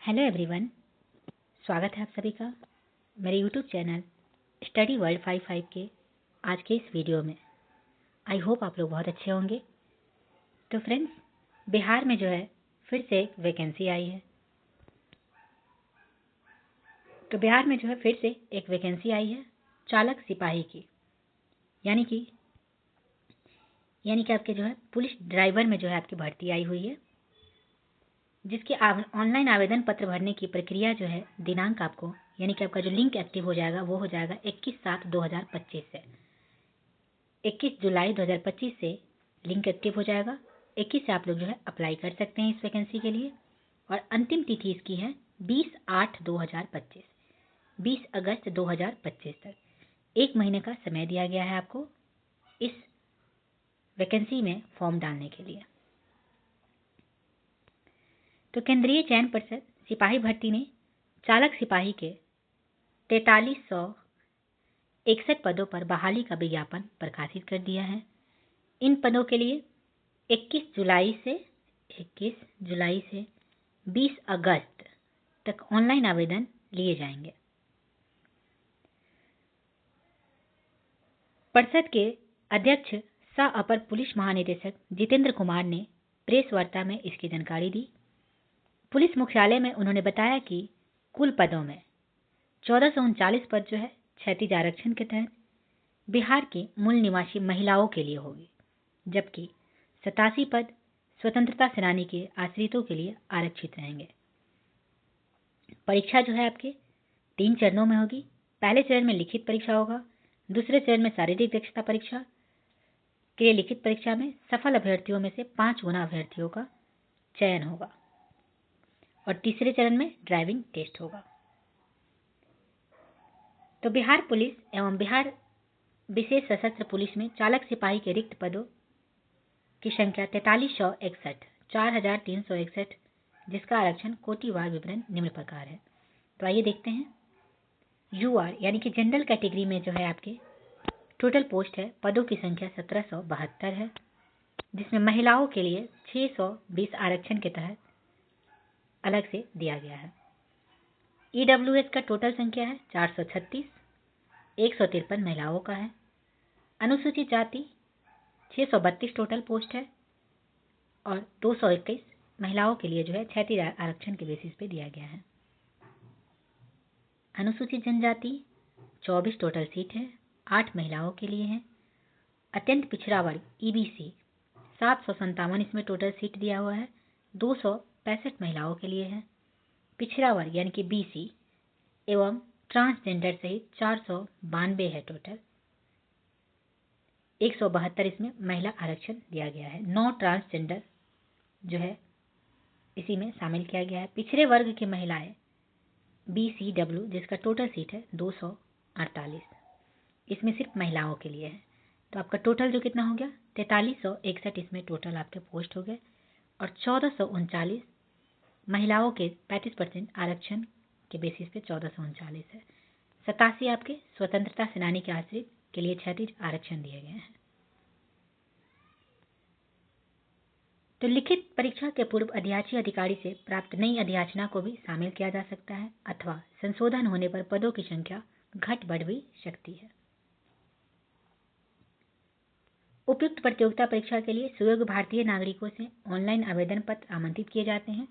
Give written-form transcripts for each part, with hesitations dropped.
Hello everyone, स्वागत है आप सभी का मेरे यूट्यूब चैनल स्टडी वर्ल्ड 55 के आज के इस वीडियो में। आई होप आप लोग बहुत अच्छे होंगे। तो फ्रेंड्स, बिहार में जो है फिर से एक वैकेंसी आई है। तो बिहार में जो है फिर से एक वैकेंसी आई है चालक सिपाही की, यानी कि आपके जो है पुलिस ड्राइवर में जो है आपकी भर्ती आई हुई है, जिसके ऑनलाइन आवेदन पत्र भरने की प्रक्रिया जो है दिनांक आपको, यानी कि आपका जो लिंक एक्टिव हो जाएगा वो हो जाएगा 21/7/2025 से। 21 जुलाई 2025 से लिंक एक्टिव हो जाएगा। 21 से आप लोग जो है अप्लाई कर सकते हैं इस वैकेंसी के लिए, और अंतिम तिथि इसकी है 20/8/2025, 20 अगस्त 2025 तक। 1 महीने का समय दिया गया है आपको इस वैकेंसी में फॉर्म डालने के लिए। तो केंद्रीय चयन परिषद सिपाही भर्ती ने चालक सिपाही के 4361 पदों पर बहाली का विज्ञापन प्रकाशित कर दिया है। इन पदों के लिए 21 जुलाई से 20 अगस्त तक ऑनलाइन आवेदन लिए जाएंगे। परिषद के अध्यक्ष सह अपर पुलिस महानिदेशक जितेंद्र कुमार ने प्रेस वार्ता में इसकी जानकारी दी। पुलिस मुख्यालय में उन्होंने बताया कि कुल पदों में 1439 पद जो है क्षैतिज आरक्षण के तहत बिहार की मूल निवासी महिलाओं के लिए होगी, जबकि 87 पद स्वतंत्रता सेनानी के आश्रितों के लिए आरक्षित रहेंगे। परीक्षा जो है आपके 3 चरणों में होगी। पहले चरण में लिखित परीक्षा होगा, दूसरे चरण में शारीरिक दक्षता परीक्षा के लिए लिखित परीक्षा में सफल अभ्यर्थियों में से 5 गुना अभ्यर्थियों का चयन होगा, और तीसरे चरण में ड्राइविंग टेस्ट होगा। तो बिहार पुलिस एवं बिहार विशेष सशस्त्र पुलिस में चालक सिपाही के रिक्त पदों की संख्या 4361, 4361, जिसका आरक्षण कोटिवार विवरण निम्न प्रकार है। तो आइए देखते हैं। यूआर यानी कि जनरल कैटेगरी में जो है आपके टोटल पोस्ट है, पदों की संख्या 1772 है, जिसमें महिलाओं के लिए 620 आरक्षण के तहत अलग से दिया गया है। ईडब्ल्यूएस का टोटल संख्या है 436, 153 महिलाओं का है। अनुसूचित जाति 632 टोटल पोस्ट है, और 221 महिलाओं के लिए जो है क्षैतिज आरक्षण के बेसिस पे दिया गया है। अनुसूचित जनजाति 24 टोटल सीट है, 8 महिलाओं के लिए है। अत्यंत पिछड़ा वर्ग ईबीसी 757 इसमें टोटल सीट दिया हुआ है, 265 महिलाओं के लिए है। पिछड़ा वर्ग यानी कि बीसी एवं ट्रांसजेंडर सहित 492 है टोटल, 172 इसमें महिला आरक्षण दिया गया है। 9 ट्रांसजेंडर जो है इसी में शामिल किया गया है। पिछड़े वर्ग की महिलाएं BCW, जिसका टोटल सीट है 248, इसमें सिर्फ महिलाओं के लिए है। तो आपका टोटल जो कितना हो गया 4361 इसमें टोटल आपके पोस्ट हो गए, और 1439 महिलाओं के 35% आरक्षण के बेसिस पे 1439 है। 87 आपके स्वतंत्रता सेनानी के आश्रित के लिए क्षैतिज आरक्षण दिए गए हैं। तो लिखित परीक्षा के पूर्व अध्याची अधिकारी से प्राप्त नई अधियाचना को भी शामिल किया जा सकता है, अथवा संशोधन होने पर पदों की संख्या घट बढ़ भी सकती है। उपयुक्त प्रतियोगिता परीक्षा के लिए सुयोग्य भारतीय नागरिकों से ऑनलाइन आवेदन पत्र आमंत्रित किए जाते हैं।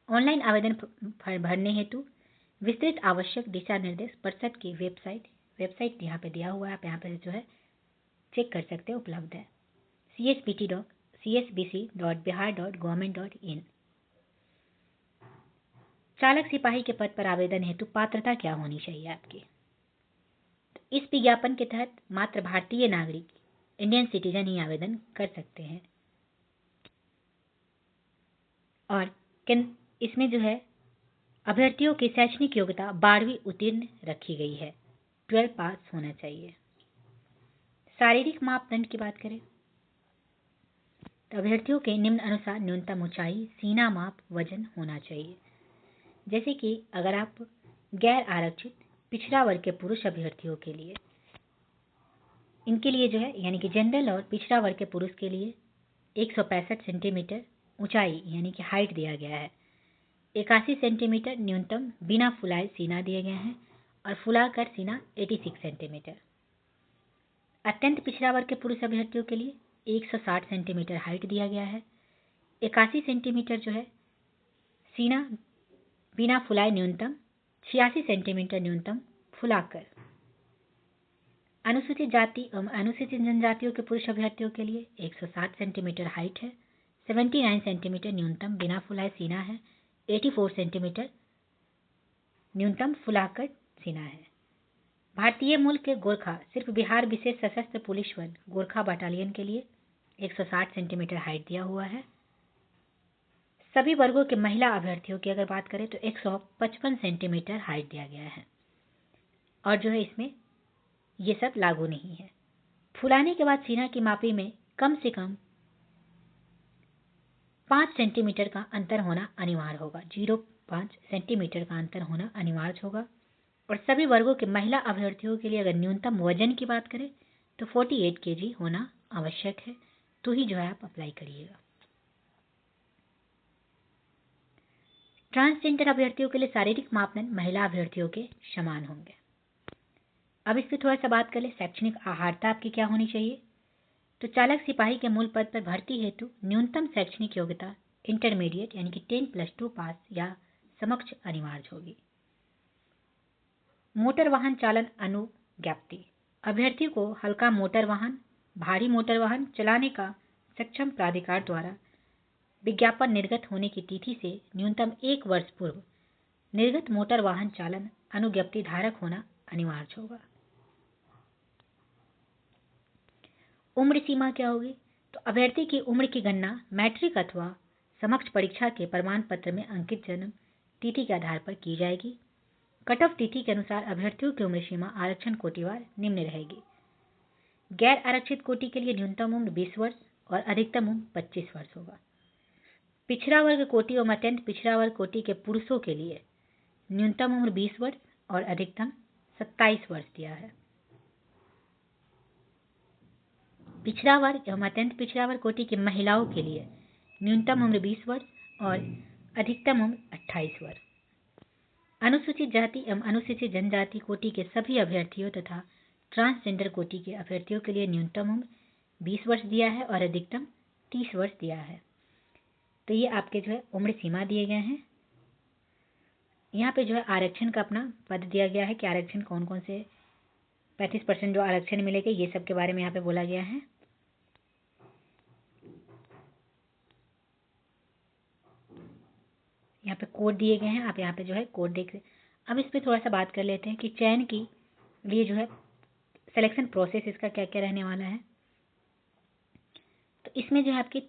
ऑनलाइन आवेदन भरने हेतु विस्तृत आवश्यक दिशा निर्देश परिषद की वेबसाइट यहाँ पे दिया हुआ है, आप यहाँ पे जो है चेक कर सकते हैं, उपलब्ध है csbt.csbc.bihar.government.in। चालक सिपाही के पद पर आवेदन हेतु पात्रता क्या होनी चाहिए आपकी? तो इस विज्ञापन के तहत मात्र भारतीय नागरिक इंडियन सिटीजन ही आवेदन कर सकते हैं, और इसमें जो है अभ्यर्थियों की शैक्षणिक योग्यता 12वीं उत्तीर्ण रखी गई है, 12 पास होना चाहिए। शारीरिक मापदंड की बात करें तो अभ्यर्थियों के निम्न अनुसार न्यूनतम ऊंचाई, सीना माप, वजन होना चाहिए। जैसे कि अगर आप गैर आरक्षित पिछड़ा वर्ग के पुरुष अभ्यर्थियों के लिए, इनके लिए जो है यानी कि जनरल और पिछड़ा वर्ग के पुरुष के लिए 165 सेंटीमीटर ऊंचाई यानी कि हाइट दिया गया है। 81 सेंटीमीटर न्यूनतम बिना फुलाए सीना दिए गए हैं और फुलाकर सीना 86 सेंटीमीटर। अत्यंत पिछड़ा वर्ग के पुरुष अभ्यर्थियों के लिए 160 सेंटीमीटर हाइट दिया गया है। 81 सेंटीमीटर जो है सीना बिना फुलाए न्यूनतम, 86 सेंटीमीटर न्यूनतम फुलाकर। अनुसूचित जाति एवं अनुसूचित जनजातियों के पुरुष अभ्यर्थियों के लिए 160 सेंटीमीटर हाइट है, 79 सेंटीमीटर न्यूनतम बिना फुलाए सीना है, 84 सेंटीमीटर न्यूनतम फुलाकर सीना है। भारतीय मूल के गोरखा सिर्फ बिहार विशेष सशस्त्र पुलिस बल गोरखा बटालियन के लिए 160 सेंटीमीटर हाइट दिया हुआ है। सभी वर्गों के महिला अभ्यर्थियों की अगर बात करें तो 155 सेंटीमीटर हाइट दिया गया है और जो है इसमें ये सब लागू नहीं है। फुलाने के बाद सीना की मापी में कम से कम 5 सेंटीमीटर का अंतर होना अनिवार्य होगा। 0.5 सेंटीमीटर का अंतर होना अनिवार्य होगा। और सभी वर्गों के महिला अभ्यर्थियों के लिए अगर न्यूनतम वजन की बात करें तो 48 kg होना आवश्यक है, तो ही जो है आप अप्लाई करिएगा। ट्रांसजेंडर अभ्यर्थियों के लिए शारीरिक मापदंड महिला अभ्यर्थियों के समान होंगे। अब इस पर थोड़ा सा बात कर ले, शैक्षणिक अर्हता आपकी क्या होनी चाहिए। तो चालक सिपाही के मूल पद पर भर्ती हेतु न्यूनतम शैक्षणिक योग्यता इंटरमीडिएट यानी कि 10+2 पास या समक्ष अनिवार्य होगी। मोटर वाहन चालन अनुज्ञप्ति, अभ्यर्थी को हल्का मोटर वाहन, भारी मोटर वाहन चलाने का सक्षम प्राधिकार द्वारा विज्ञापन निर्गत होने की तिथि से न्यूनतम 1 वर्ष पूर्व निर्गत मोटर वाहन चालन अनुज्ञप्ति धारक होना अनिवार्य होगा। उम्र सीमा क्या होगी। तो अभ्यर्थी की उम्र की गणना मैट्रिक अथवा समक्ष परीक्षा के प्रमाण पत्र में अंकित जन्म तिथि के आधार पर की जाएगी। कट ऑफ तिथि के अनुसार अभ्यर्थियों की उम्र सीमा आरक्षण कोटिवार निम्न रहेगी। गैर आरक्षित कोटि के लिए न्यूनतम उम्र 20 वर्ष और अधिकतम उम्र 25 वर्ष होगा। पिछड़ा वर्ग कोटि एवं अत्यंत पिछड़ा वर्ग कोटि के पुरुषों के लिए न्यूनतम उम्र 20 वर्ष और अधिकतम 27 वर्ष दिया है। पिछड़ा वर्ग एवं अत्यंत पिछड़ा वर्ग कोटि की महिलाओं के लिए न्यूनतम उम्र 20 वर्ष और अधिकतम उम्र 28 वर्ष। अनुसूचित जाति एवं अनुसूचित जनजाति कोटि के सभी अभ्यर्थियों तथा ट्रांसजेंडर कोटि के अभ्यर्थियों के लिए न्यूनतम उम्र 20 वर्ष दिया है और अधिकतम 30 वर्ष दिया है। तो ये आपके जो है उम्र सीमा दिए गए हैं। यहाँ पे जो है आरक्षण का अपना पद दिया गया है कि आरक्षण कौन कौन से 35% जो आरक्षण मिलेगा, ये सब के बारे में यहाँ पे बोला गया है। यहाँ पे कोड दिए गए हैं, आप यहाँ पे जो है कोड देख रहे। अब इस पे थोड़ा सा बात कर लेते हैं कि चयन की लिए जो है सिलेक्शन प्रोसेस इसका क्या क्या रहने वाला है। तो इसमें जो है आपकी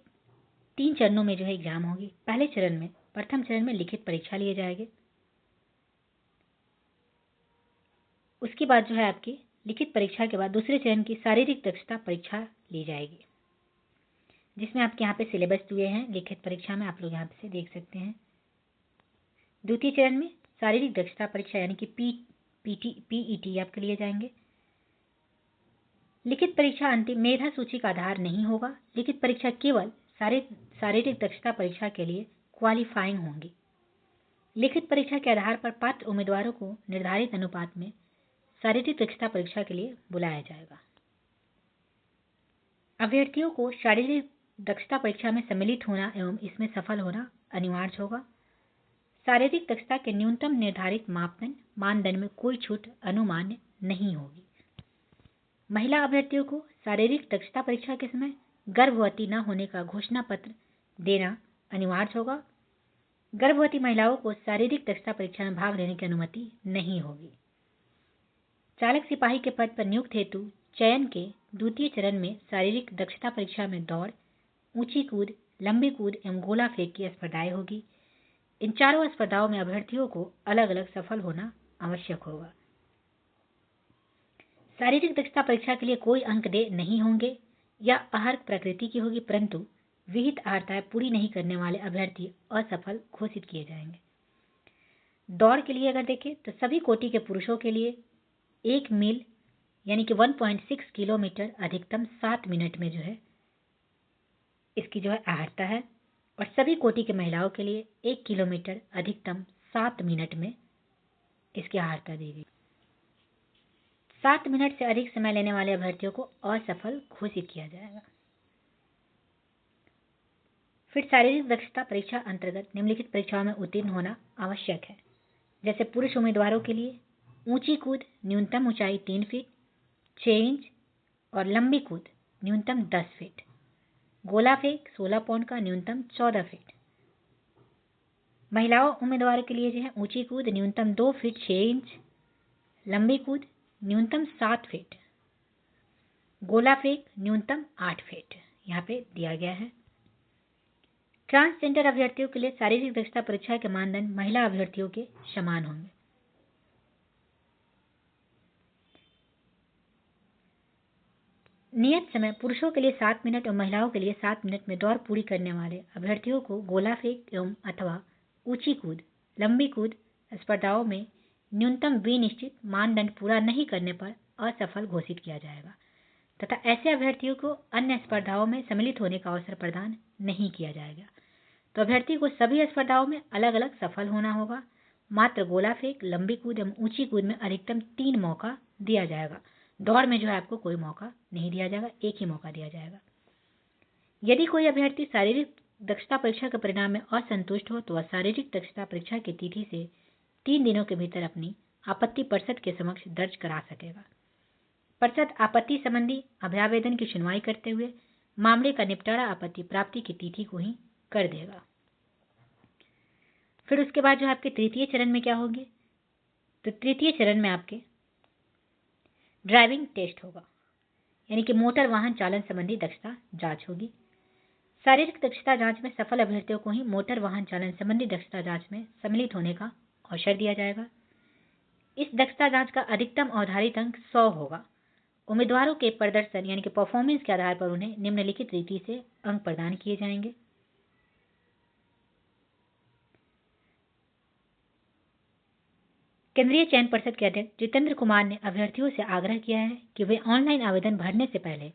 3 चरणों में जो है एग्जाम होगी। पहले चरण में, प्रथम चरण में लिखित परीक्षा लिए जाएंगे। उसके बाद जो है आपकी लिखित परीक्षा के बाद दूसरे चरण की शारीरिक दक्षता परीक्षा ली जाएगी, जिसमें आपके यहाँ पे सिलेबस दिए हैं लिखित परीक्षा में, आप लोग यहाँ से देख सकते हैं। द्वितीय चरण में शारीरिक दक्षता परीक्षा यानी कि पीईटी आपके लिए जाएंगे। लिखित परीक्षा अंतिम मेधा सूची का आधार नहीं होगा। लिखित परीक्षा केवल शारीरिक दक्षता परीक्षा के लिए क्वालिफाइंग होंगी। लिखित परीक्षा के आधार पर पात्र उम्मीदवारों को निर्धारित अनुपात में शारीरिक दक्षता परीक्षा के लिए बुलाया जाएगा। अभ्यर्थियों को शारीरिक दक्षता परीक्षा में सम्मिलित होना एवं इसमें सफल होना अनिवार्य होगा। शारीरिक दक्षता के न्यूनतम निर्धारित मानदंड में कोई छूट अनुमान्य नहीं होगी। महिला अभ्यर्थियों को शारीरिक दक्षता परीक्षा के समय गर्भवती न होने का घोषणा पत्र देना अनिवार्य होगा। गर्भवती महिलाओं को शारीरिक दक्षता परीक्षा में भाग लेने की अनुमति नहीं होगी। चालक सिपाही के पद पर नियुक्त हेतु चयन के द्वितीय चरण में शारीरिक दक्षता परीक्षा में दौड़, ऊंची कूद, लंबी कूद एवं गोला फेंक की स्पर्धाएं होगी। इन चारों स्पर्धाओं में अभ्यर्थियों को अलग अलग सफल होना आवश्यक होगा। शारीरिक दक्षता परीक्षा के लिए कोई अंक देय नहीं होंगे या अहर्क प्रकृति की होगी, परंतु विहित अर्हताएं पूरी नहीं करने वाले अभ्यर्थी असफल घोषित किए जाएंगे। दौड़ के लिए अगर देखें तो सभी कोटि के पुरुषों के लिए 1 मील यानी कि 1.6 किलोमीटर अधिकतम 7 मिनट में जो है इसकी जो है अर्हता है और सभी कोटि की महिलाओं के लिए 1 किलोमीटर अधिकतम 7 मिनट में इसकी अर्हता दी गई। 7 मिनट से अधिक समय लेने वाले अभ्यर्थियों को असफल घोषित किया जाएगा। फिर शारीरिक दक्षता परीक्षा अंतर्गत निम्नलिखित परीक्षाओं में उत्तीर्ण होना आवश्यक है। जैसे पुरुष उम्मीदवारों के लिए ऊंची कूद न्यूनतम ऊंचाई 3 फीट 6 इंच और लंबी कूद न्यूनतम 10 फीट, गोला फेंक 16 पाउंड का न्यूनतम 14 फीट। महिलाओं उम्मीदवारों के लिए जो है ऊंची कूद न्यूनतम 2 फीट 6 इंच, लंबी कूद न्यूनतम 7 फीट, गोला फेंक न्यूनतम 8 फीट यहाँ पे दिया गया है। ट्रांसजेंडर अभ्यर्थियों के लिए शारीरिक दक्षता परीक्षा के मानदंड महिला अभ्यर्थियों के समान होंगे। नियत समय पुरुषों के लिए 7 मिनट और महिलाओं के लिए 7 मिनट में दौड़ पूरी करने वाले अभ्यर्थियों को गोला फेंक एवं अथवा ऊंची कूद लंबी कूद स्पर्धाओं में न्यूनतम विनिश्चित मानदंड पूरा नहीं करने पर असफल घोषित किया जाएगा तथा ऐसे अभ्यर्थियों को अन्य स्पर्धाओं में सम्मिलित होने का अवसर प्रदान नहीं किया जाएगा। तो अभ्यर्थी को सभी स्पर्धाओं में अलग अलग सफल होना होगा। मात्र गोला फेंक लंबी कूद एवं ऊंची कूद में अधिकतम 3 मौका दिया जाएगा। दौड़ में जो है आपको कोई मौका नहीं दिया जाएगा, एक ही मौका दिया जाएगा। यदि कोई अभ्यर्थी शारीरिक दक्षता परीक्षा के परिणाम में असंतुष्ट हो तो वह शारीरिक दक्षता परीक्षा की तिथि से 3 दिनों के भीतर अपनी आपत्ति परिषद के समक्ष दर्ज करा सकेगा। परिषद आपत्ति संबंधी अभ्यावेदन की सुनवाई करते हुए मामले का निपटारा आपत्ति प्राप्ति की तिथि को ही कर देगा। फिर उसके बाद जो आपके तृतीय चरण में क्या होंगे, तो तृतीय चरण में आपके ड्राइविंग टेस्ट होगा, यानी कि मोटर वाहन चालन संबंधी दक्षता जांच होगी। शारीरिक दक्षता जांच में सफल अभ्यर्थियों को ही मोटर वाहन चालन संबंधी दक्षता जांच में सम्मिलित होने का अवसर दिया जाएगा। इस दक्षता जांच का अधिकतम अवधारित अंक 100 होगा। उम्मीदवारों के प्रदर्शन यानी कि परफॉर्मेंस के आधार पर उन्हें निम्नलिखित रीति से अंक प्रदान किए जाएंगे। केंद्रीय चयन परिषद के अध्यक्ष जितेंद्र कुमार ने अभ्यर्थियों से आग्रह किया है कि वे ऑनलाइन आवेदन भरने से पहले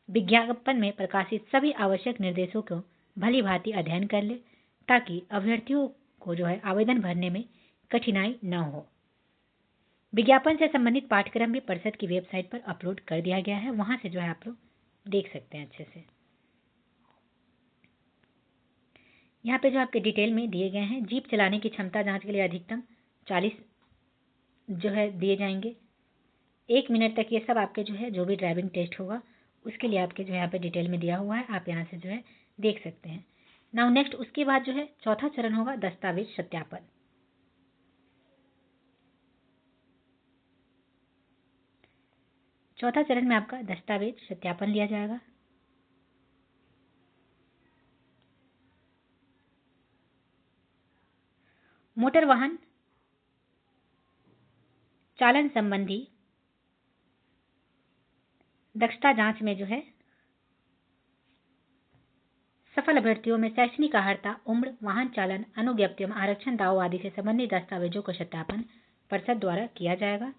विज्ञापन में प्रकाशित सभी आवश्यक निर्देशों को भली भांति अध्ययन कर ले ताकि अभ्यर्थियों को जो है आवेदन भरने में कठिनाई न हो। विज्ञापन से संबंधित पाठ्यक्रम भी परिषद की वेबसाइट पर अपलोड कर दिया गया है, वहां से जो है आप लोग देख सकते हैं अच्छे से। यहाँ पे जो आपके डिटेल में दिए गए हैं, जीप चलाने की क्षमता जांच के लिए अधिकतम 40 जो है दिए जाएंगे। 1 मिनट तक ये सब आपके जो है जो भी ड्राइविंग टेस्ट होगा उसके लिए आपके जो है यहाँ पे डिटेल में दिया हुआ है, आप यहाँ से जो है देख सकते हैं। नाउ नेक्स्ट उसके बाद जो है चौथा चरण होगा दस्तावेज सत्यापन। चौथा चरण में आपका दस्तावेज सत्यापन लिया जाएगा। मोटर वाहन चालन संबंधी दक्षता जांच में जो है सफल अभ्यर्थियों में शैक्षणिक अर्हता, उम्र, वाहन चालन, अनुज्ञप्ति एवं आरक्षण दावों आदि से संबंधित दस्तावेजों का सत्यापन परिषद द्वारा किया जाएगा।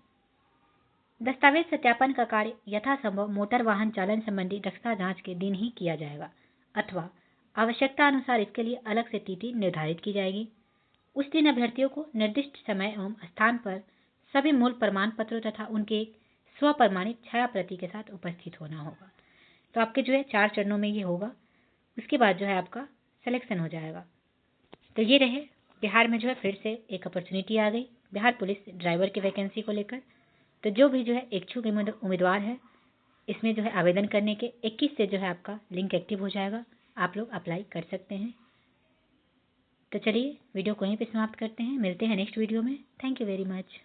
दस्तावेज सत्यापन का कार्य यथासंभव मोटर वाहन चालन संबंधी दक्षता जांच के दिन ही किया जाएगा अथवा आवश्यकता अनुसार इसके लिए अलग से तिथि निर्धारित की जाएगी। उस दिन अभ्यर्थियों को निर्दिष्ट समय एवं स्थान पर सभी मूल प्रमाण पत्रों तथा उनके एक स्व प्रमाणित छाया प्रति के साथ उपस्थित होना होगा। तो आपके जो है 4 चरणों में ये होगा। उसके बाद जो है आपका सिलेक्शन हो जाएगा। तो ये रहे बिहार में जो है फिर से एक अपॉर्चुनिटी आ गई बिहार पुलिस ड्राइवर की वैकेंसी को लेकर। तो जो भी जो है इच्छुक उम्मीदवार है इसमें जो है आवेदन करने के 21 से जो है आपका लिंक एक्टिव हो जाएगा, आप लोग अप्लाई कर सकते हैं। तो चलिए वीडियो को यहीं पे समाप्त करते हैं, मिलते हैं नेक्स्ट वीडियो में। Thank you very much.